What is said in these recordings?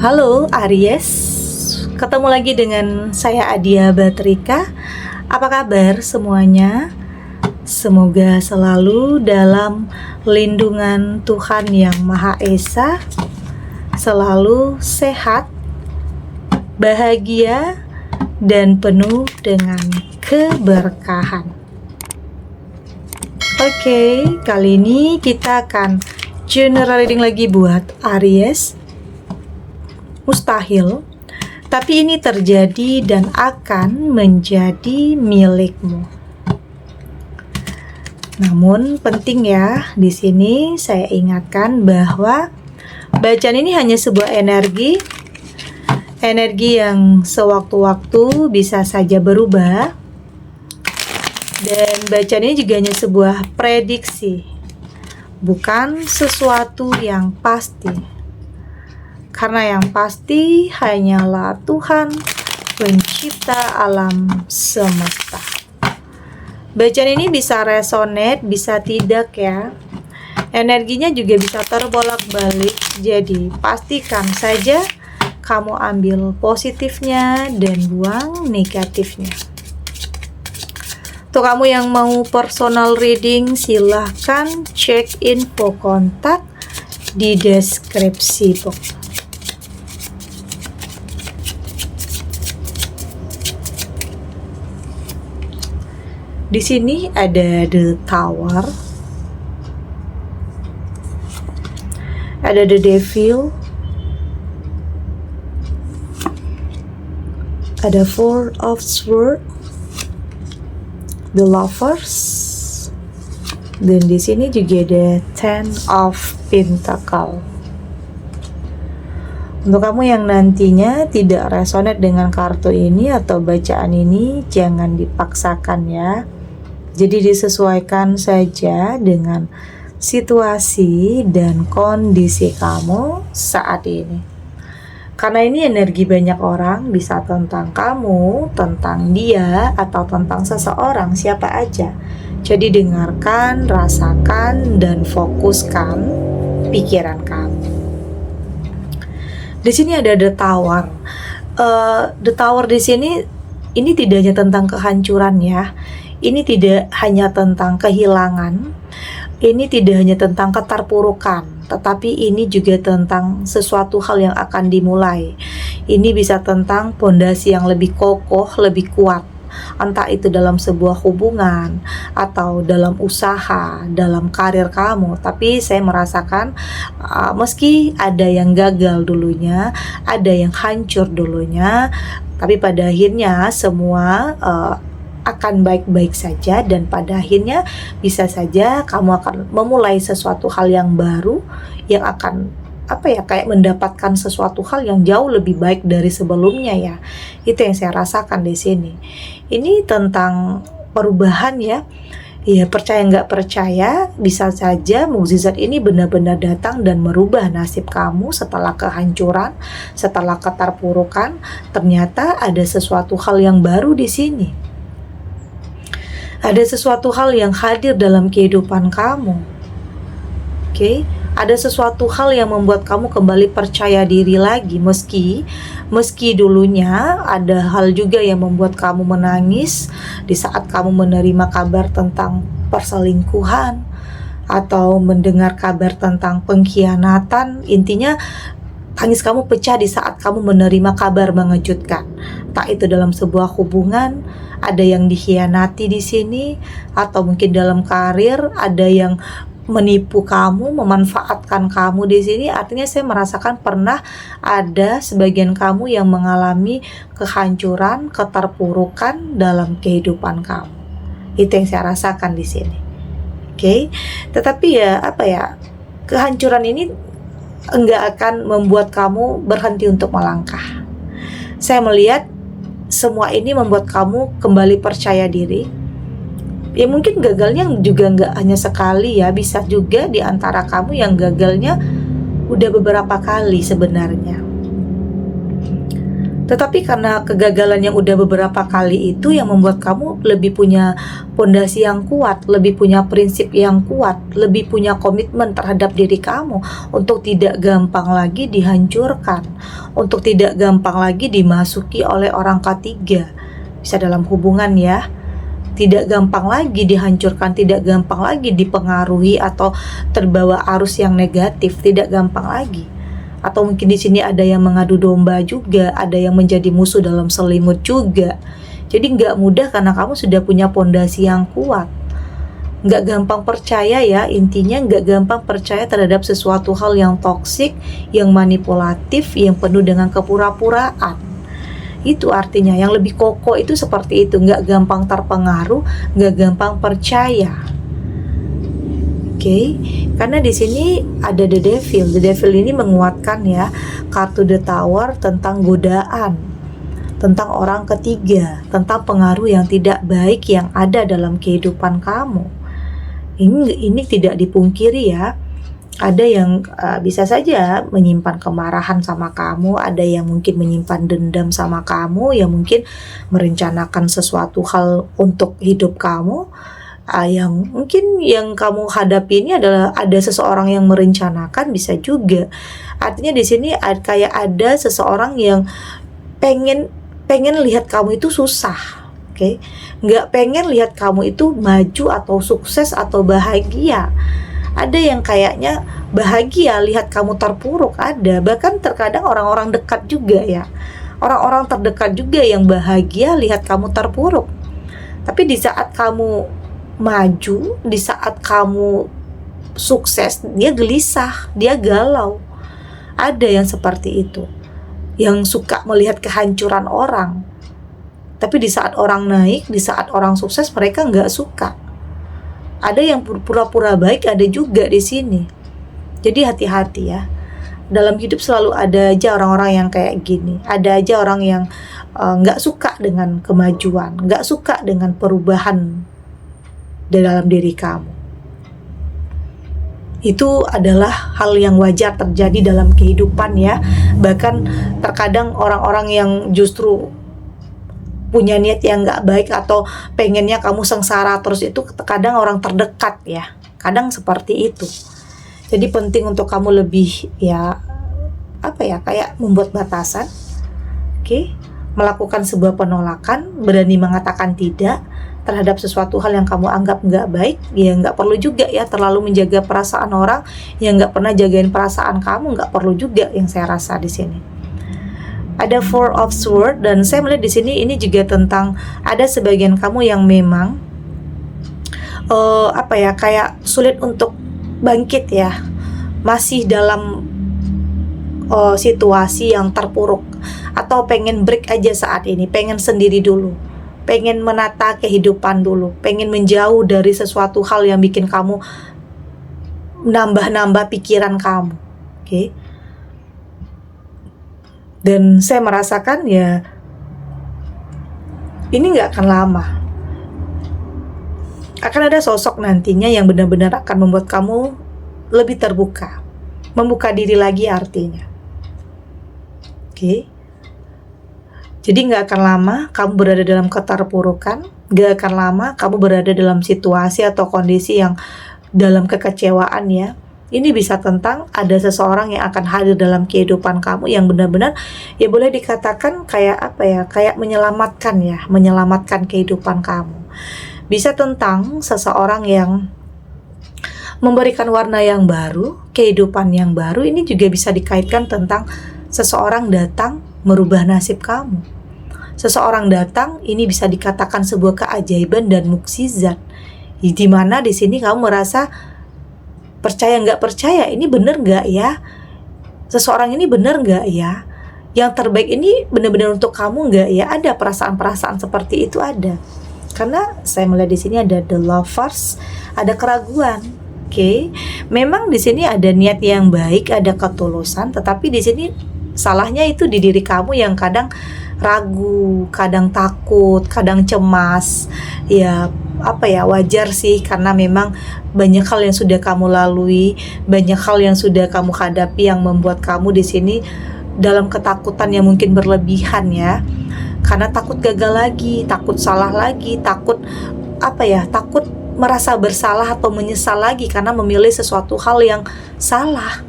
Halo Aries, ketemu lagi dengan saya Adia Batrika. Apa kabar semuanya? Semoga selalu dalam lindungan Tuhan Yang Maha Esa, selalu sehat, bahagia, dan penuh dengan keberkahan. Oke, kali ini kita akan general reading lagi buat Aries. Mustahil, tapi ini terjadi dan akan menjadi milikmu. Namun penting ya, di sini saya ingatkan bahwa bacaan ini hanya sebuah energi yang sewaktu-waktu bisa saja berubah, dan bacaan ini juga hanya sebuah prediksi, bukan sesuatu yang pasti. Karena yang pasti hanyalah Tuhan pencipta alam semesta. Bacaan ini bisa resonate, bisa tidak ya. Energinya juga bisa terbolak-balik. Jadi pastikan saja kamu ambil positifnya dan buang negatifnya. Untuk kamu yang mau personal reading, silahkan cek info kontak di deskripsi box. Di sini ada The Tower, ada The Devil, ada Four of Swords, The Lovers, dan di sini juga ada Ten of Pentacles. Untuk kamu yang nantinya tidak resonate dengan kartu ini atau bacaan ini, jangan dipaksakan ya. Jadi disesuaikan saja dengan situasi dan kondisi kamu saat ini. Karena ini energi banyak orang, bisa tentang kamu, tentang dia, atau tentang seseorang, siapa aja. Jadi dengarkan, rasakan, dan fokuskan pikiran kamu. Di sini ada The Tower. The Tower di sini ini tidak hanya tentang kehancuran ya. Ini tidak hanya tentang kehilangan, ini tidak hanya tentang keterpurukan, tetapi ini juga tentang sesuatu hal yang akan dimulai. Ini bisa tentang pondasi yang lebih kokoh, lebih kuat, entah itu dalam sebuah hubungan atau dalam usaha, dalam karir kamu. Tapi saya merasakan meski ada yang gagal dulunya, ada yang hancur dulunya, tapi pada akhirnya semua akan baik-baik saja, dan pada akhirnya bisa saja kamu akan memulai sesuatu hal yang baru yang akan kayak mendapatkan sesuatu hal yang jauh lebih baik dari sebelumnya ya. Itu yang saya rasakan di sini. Ini tentang perubahan ya. Ya, percaya nggak percaya, bisa saja mukjizat ini benar-benar datang dan merubah nasib kamu setelah kehancuran, setelah keterpurukan. Ternyata ada sesuatu hal yang baru di sini. Ada sesuatu hal yang hadir dalam kehidupan kamu. Oke, ada sesuatu hal yang membuat kamu kembali percaya diri lagi, meski dulunya ada hal juga yang membuat kamu menangis di saat kamu menerima kabar tentang perselingkuhan atau mendengar kabar tentang pengkhianatan. Intinya tangis kamu pecah di saat kamu menerima kabar mengejutkan. Tak itu dalam sebuah hubungan, ada yang dikhianati di sini, atau mungkin dalam karir ada yang menipu kamu, memanfaatkan kamu di sini. Artinya saya merasakan pernah ada sebagian kamu yang mengalami kehancuran, keterpurukan dalam kehidupan kamu. Itu yang saya rasakan di sini. Oke. Tetapi ya kehancuran ini enggak akan membuat kamu berhenti untuk melangkah. Saya melihat semua ini membuat kamu kembali percaya diri. Ya mungkin gagalnya juga enggak hanya sekali ya, bisa juga di antara kamu yang gagalnya udah beberapa kali sebenarnya. Tetapi karena kegagalan yang udah beberapa kali itu yang membuat kamu lebih punya pondasi yang kuat, lebih punya prinsip yang kuat, lebih punya komitmen terhadap diri kamu untuk tidak gampang lagi dihancurkan, untuk tidak gampang lagi dimasuki oleh orang ketiga. Bisa dalam hubungan ya, tidak gampang lagi dihancurkan, tidak gampang lagi dipengaruhi atau terbawa arus yang negatif, tidak gampang lagi. Atau mungkin di sini ada yang mengadu domba juga, ada yang menjadi musuh dalam selimut juga. Jadi nggak mudah karena kamu sudah punya pondasi yang kuat. Nggak gampang percaya ya, intinya nggak gampang percaya terhadap sesuatu hal yang toksik, yang manipulatif, yang penuh dengan kepura-puraan. Itu artinya yang lebih kokoh itu seperti itu, nggak gampang terpengaruh, nggak gampang percaya. Oke, karena di sini ada the devil. The devil ini menguatkan ya kartu the tower tentang godaan, tentang orang ketiga, tentang pengaruh yang tidak baik yang ada dalam kehidupan kamu. Ini tidak dipungkiri ya. Ada yang bisa saja menyimpan kemarahan sama kamu, ada yang mungkin menyimpan dendam sama kamu, yang mungkin merencanakan sesuatu hal untuk hidup kamu. Yang mungkin yang kamu hadapi ini adalah ada seseorang yang merencanakan, bisa juga. Artinya di sini kayak ada seseorang yang pengen lihat kamu itu susah, oke? Nggak pengen lihat kamu itu maju atau sukses atau bahagia. Ada yang kayaknya bahagia lihat kamu terpuruk, ada. Bahkan terkadang orang-orang dekat juga ya. Orang-orang terdekat juga yang bahagia lihat kamu terpuruk. Tapi di saat kamu maju, di saat kamu sukses, dia gelisah, dia galau. Ada yang seperti itu, yang suka melihat kehancuran orang. Tapi di saat orang naik, di saat orang sukses, mereka nggak suka. Ada yang pura-pura baik, ada juga di sini. Jadi hati-hati ya. Dalam hidup selalu ada aja orang-orang yang kayak gini. Ada aja orang yang nggak suka dengan kemajuan, nggak suka dengan perubahan di dalam diri kamu. Itu adalah hal yang wajar terjadi dalam kehidupan ya. Bahkan terkadang orang-orang yang justru punya niat yang gak baik atau pengennya kamu sengsara terus, itu kadang orang terdekat ya. Kadang seperti itu. Jadi penting untuk kamu lebih ya, kayak membuat batasan, oke? Melakukan sebuah penolakan, berani mengatakan tidak terhadap sesuatu hal yang kamu anggap nggak baik. Ya nggak perlu juga ya terlalu menjaga perasaan orang yang nggak pernah jagain perasaan kamu, nggak perlu juga yang saya rasa di sini. Ada Four of Swords dan saya melihat di sini ini juga tentang ada sebagian kamu yang memang kayak sulit untuk bangkit ya, masih dalam situasi yang terpuruk atau pengen break aja saat ini, pengen sendiri dulu, pengen menata kehidupan dulu, pengen menjauh dari sesuatu hal yang bikin kamu nambah-nambah pikiran kamu, oke? Dan saya merasakan ya ini nggak akan lama. Akan ada sosok nantinya yang benar-benar akan membuat kamu lebih terbuka, membuka diri lagi artinya, oke? Jadi nggak akan lama kamu berada dalam keterpurukan, nggak akan lama kamu berada dalam situasi atau kondisi yang dalam kekecewaan ya. Ini bisa tentang ada seseorang yang akan hadir dalam kehidupan kamu yang benar-benar ya boleh dikatakan kayak menyelamatkan kehidupan kamu. Bisa tentang seseorang yang memberikan warna yang baru, kehidupan yang baru. Ini juga bisa dikaitkan tentang seseorang datang merubah nasib kamu. Seseorang datang ini bisa dikatakan sebuah keajaiban dan mukjizat. Di mana di sini kamu merasa percaya nggak percaya, ini bener nggak ya? Seseorang ini bener nggak ya? Yang terbaik ini benar-benar untuk kamu nggak ya? Ada perasaan-perasaan seperti itu ada. Karena saya melihat di sini ada the lovers, ada keraguan. Oke, memang di sini ada niat yang baik, ada ketulusan, tetapi di sini salahnya itu di diri kamu yang kadang ragu, kadang takut, kadang cemas. Ya, wajar sih karena memang banyak hal yang sudah kamu lalui, banyak hal yang sudah kamu hadapi yang membuat kamu di sini dalam ketakutan yang mungkin berlebihan ya, karena takut gagal lagi, takut salah lagi, takut takut merasa bersalah atau menyesal lagi karena memilih sesuatu hal yang salah.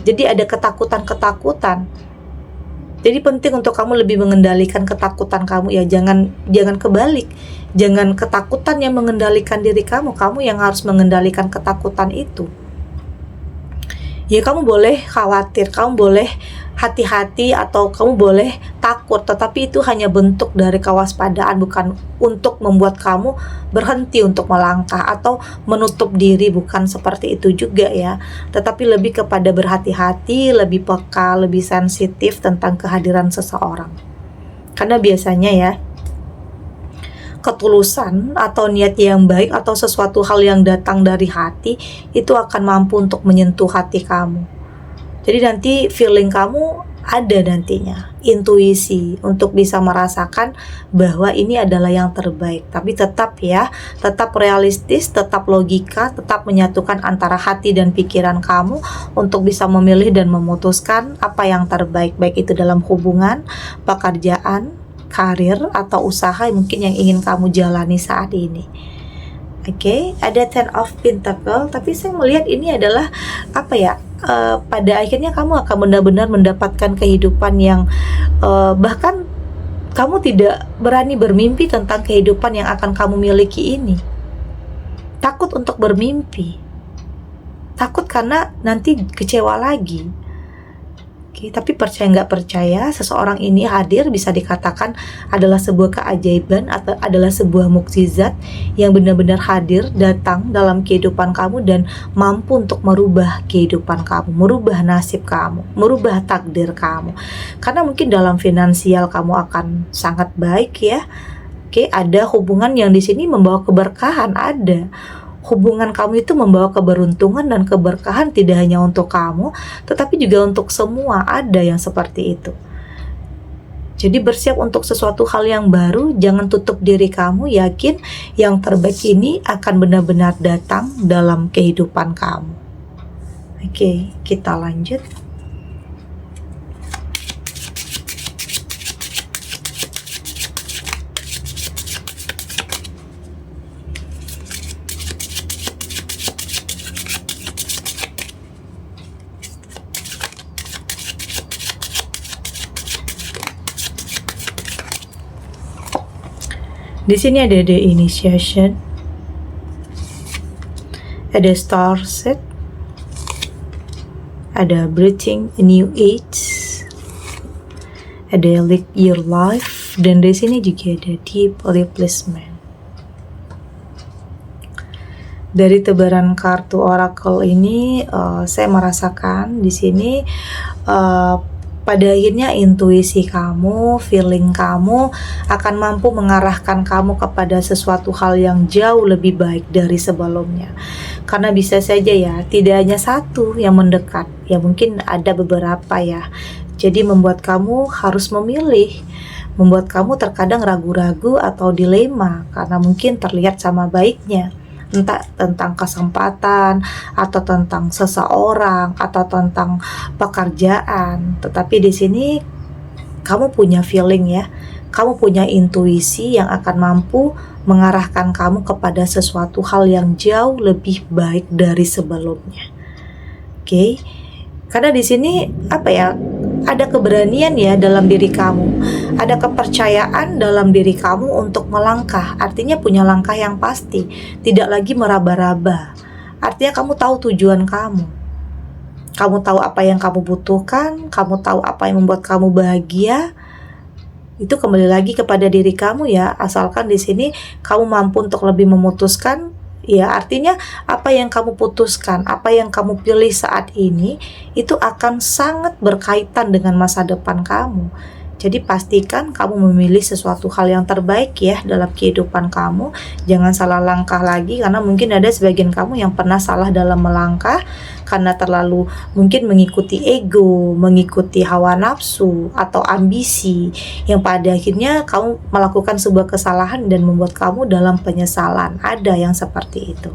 Jadi ada ketakutan-ketakutan. Jadi penting untuk kamu lebih mengendalikan ketakutan kamu ya, jangan kebalik. Jangan ketakutan yang mengendalikan diri kamu yang harus mengendalikan ketakutan itu. Ya kamu boleh khawatir, kamu boleh hati-hati, atau kamu boleh takut, tetapi itu hanya bentuk dari kewaspadaan, bukan untuk membuat kamu berhenti untuk melangkah atau menutup diri, bukan seperti itu juga ya. Tetapi lebih kepada berhati-hati, lebih peka, lebih sensitif tentang kehadiran seseorang. Karena biasanya ya, ketulusan atau niat yang baik atau sesuatu hal yang datang dari hati itu akan mampu untuk menyentuh hati kamu. Jadi nanti feeling kamu ada nantinya, intuisi untuk bisa merasakan bahwa ini adalah yang terbaik. Tapi tetap realistis, tetap logika, tetap menyatukan antara hati dan pikiran kamu untuk bisa memilih dan memutuskan apa yang terbaik, baik itu dalam hubungan, pekerjaan, karir, atau usaha mungkin yang ingin kamu jalani saat ini. Oke, ada Ten of Pentacle, tapi saya melihat ini adalah pada akhirnya kamu akan benar-benar mendapatkan kehidupan yang bahkan kamu tidak berani bermimpi tentang kehidupan yang akan kamu miliki ini. Takut untuk bermimpi, takut karena nanti kecewa lagi. Tapi percaya nggak percaya, seseorang ini hadir bisa dikatakan adalah sebuah keajaiban atau adalah sebuah mukjizat yang benar-benar hadir, datang dalam kehidupan kamu dan mampu untuk merubah kehidupan kamu, merubah nasib kamu, merubah takdir kamu. Karena mungkin dalam finansial kamu akan sangat baik ya. Ada hubungan yang di sini membawa keberkahan, ada. Hubungan kamu itu membawa keberuntungan dan keberkahan tidak hanya untuk kamu, tetapi juga untuk semua, ada yang seperti itu. Jadi bersiap untuk sesuatu hal yang baru, jangan tutup diri kamu, yakin yang terbaik ini akan benar-benar datang dalam kehidupan kamu. Oke, kita lanjut. Di sini ada the initiation, ada star set, ada breathing a new age, ada live your life, dan di sini juga ada deep replacement. Dari tebaran kartu oracle ini, saya merasakan di sini pada akhirnya intuisi kamu, feeling kamu akan mampu mengarahkan kamu kepada sesuatu hal yang jauh lebih baik dari sebelumnya. Karena bisa saja ya, tidak hanya satu yang mendekat, ya mungkin ada beberapa ya. Jadi membuat kamu harus memilih, membuat kamu terkadang ragu-ragu atau dilema karena mungkin terlihat sama baiknya. Entah tentang kesempatan atau tentang seseorang atau tentang pekerjaan, tetapi di sini kamu punya feeling ya, kamu punya intuisi yang akan mampu mengarahkan kamu kepada sesuatu hal yang jauh lebih baik dari sebelumnya. Oke. Karena di sini ada keberanian ya dalam diri kamu, ada kepercayaan dalam diri kamu untuk melangkah. Artinya punya langkah yang pasti, tidak lagi meraba-raba. Artinya kamu tahu tujuan kamu tahu apa yang kamu butuhkan, kamu tahu apa yang membuat kamu bahagia. Itu kembali lagi kepada diri kamu ya, asalkan di sini kamu mampu untuk lebih memutuskan. Ya, artinya apa yang kamu putuskan, apa yang kamu pilih saat ini itu akan sangat berkaitan dengan masa depan kamu. Jadi pastikan kamu memilih sesuatu hal yang terbaik ya dalam kehidupan kamu. Jangan salah langkah lagi, karena mungkin ada sebagian kamu yang pernah salah dalam melangkah karena terlalu mungkin mengikuti ego, mengikuti hawa nafsu atau ambisi, yang pada akhirnya kamu melakukan sebuah kesalahan dan membuat kamu dalam penyesalan. Ada yang seperti itu.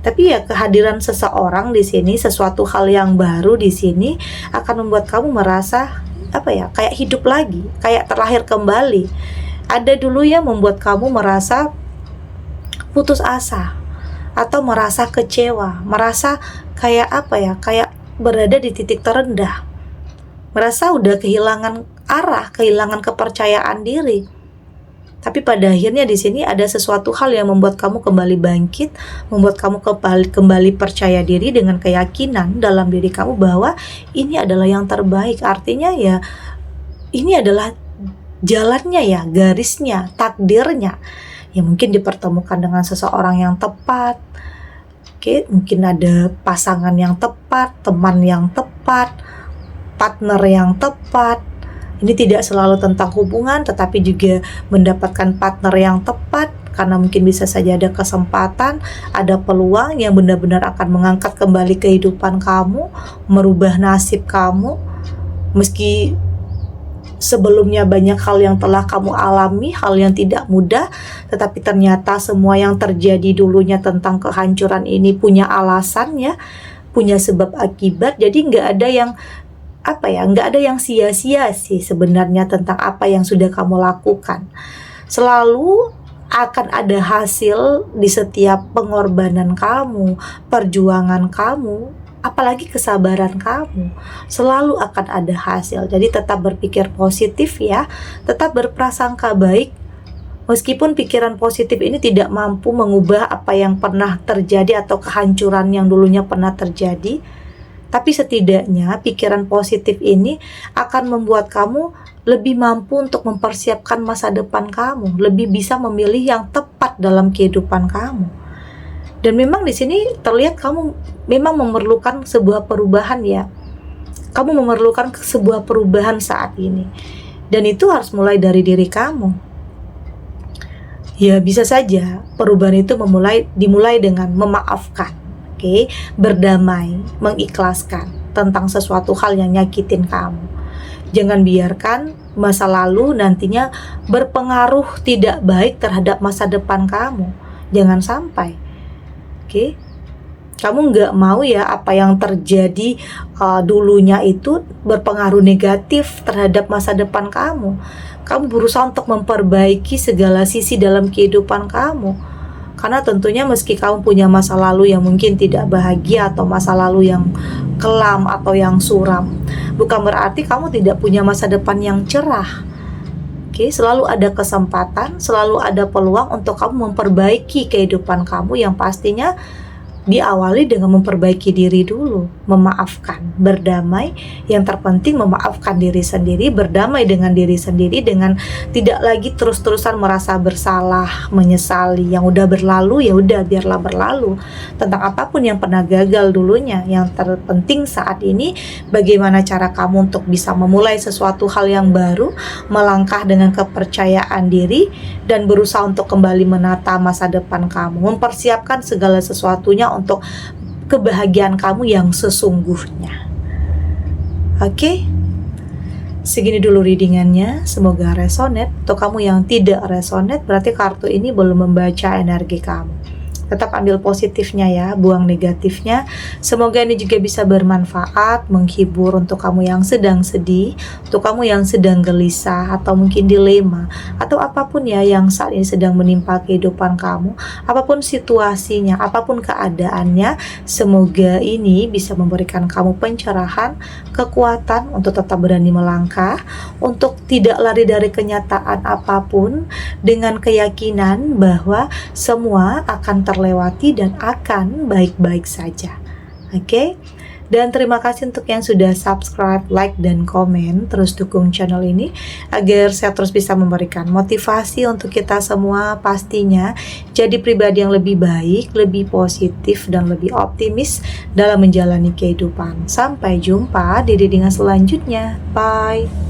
Tapi ya kehadiran seseorang di sini, sesuatu hal yang baru di sini akan membuat kamu merasa kayak hidup lagi, kayak terlahir kembali. Ada dulu yang membuat kamu merasa putus asa atau merasa kecewa, merasa kayak kayak berada di titik terendah, merasa udah kehilangan arah, kehilangan kepercayaan diri. Tapi pada akhirnya di sini ada sesuatu hal yang membuat kamu kembali bangkit, membuat kamu kembali percaya diri dengan keyakinan dalam diri kamu bahwa ini adalah yang terbaik. Artinya ya ini adalah jalannya ya, garisnya, takdirnya. Ya mungkin dipertemukan dengan seseorang yang tepat. Mungkin ada pasangan yang tepat, teman yang tepat, partner yang tepat. Ini tidak selalu tentang hubungan, tetapi juga mendapatkan partner yang tepat, karena mungkin bisa saja ada kesempatan, ada peluang yang benar-benar akan mengangkat kembali kehidupan kamu, merubah nasib kamu. Meski sebelumnya banyak hal yang telah kamu alami, hal yang tidak mudah, tetapi ternyata semua yang terjadi dulunya tentang kehancuran ini punya alasan ya, punya sebab akibat. Jadi nggak ada yang sia-sia sih sebenarnya tentang apa yang sudah kamu lakukan. Selalu akan ada hasil di setiap pengorbanan kamu, perjuangan kamu, apalagi kesabaran kamu. Selalu akan ada hasil. Jadi tetap berpikir positif ya, tetap berprasangka baik. Meskipun pikiran positif ini tidak mampu mengubah apa yang pernah terjadi atau kehancuran yang dulunya pernah terjadi, tapi setidaknya pikiran positif ini akan membuat kamu lebih mampu untuk mempersiapkan masa depan kamu, lebih bisa memilih yang tepat dalam kehidupan kamu. Dan memang di sini terlihat kamu memang memerlukan sebuah perubahan ya. Kamu memerlukan sebuah perubahan saat ini. Dan itu harus mulai dari diri kamu. Ya bisa saja perubahan itu dimulai dengan memaafkan. Berdamai, mengikhlaskan tentang sesuatu hal yang nyakitin kamu. Jangan biarkan masa lalu nantinya berpengaruh tidak baik terhadap masa depan kamu. Jangan sampai. Kamu nggak mau ya apa yang terjadi dulunya itu berpengaruh negatif terhadap masa depan kamu. Kamu berusaha untuk memperbaiki segala sisi dalam kehidupan kamu. Karena tentunya meski kamu punya masa lalu yang mungkin tidak bahagia atau masa lalu yang kelam atau yang suram, bukan berarti kamu tidak punya masa depan yang cerah. Selalu ada kesempatan, selalu ada peluang untuk kamu memperbaiki kehidupan kamu yang pastinya diawali dengan memperbaiki diri dulu, memaafkan, berdamai. Yang terpenting memaafkan diri sendiri, berdamai dengan diri sendiri, dengan tidak lagi terus-terusan merasa bersalah, menyesali. Yang udah berlalu ya udah, biarlah berlalu. Tentang apapun yang pernah gagal dulunya, yang terpenting saat ini bagaimana cara kamu untuk bisa memulai sesuatu hal yang baru, melangkah dengan kepercayaan diri, dan berusaha untuk kembali menata masa depan kamu, mempersiapkan segala sesuatunya untuk kebahagiaan kamu yang sesungguhnya. Segini dulu readingannya, semoga resonate. Untuk kamu yang tidak resonate, berarti kartu ini belum membaca energi kamu. Tetap ambil positifnya ya, buang negatifnya. Semoga ini juga bisa bermanfaat, menghibur untuk kamu yang sedang sedih, untuk kamu yang sedang gelisah, atau mungkin dilema, atau apapun ya yang saat ini sedang menimpa kehidupan kamu, apapun situasinya, apapun keadaannya. Semoga ini bisa memberikan kamu pencerahan, kekuatan untuk tetap berani melangkah, untuk tidak lari dari kenyataan apapun, dengan keyakinan bahwa semua akan terlewati dan akan baik-baik saja. Dan terima kasih untuk yang sudah subscribe, like, dan komen. Terus dukung channel ini agar saya terus bisa memberikan motivasi untuk kita semua, pastinya jadi pribadi yang lebih baik, lebih positif, dan lebih optimis dalam menjalani kehidupan. Sampai jumpa di readingan selanjutnya. Bye.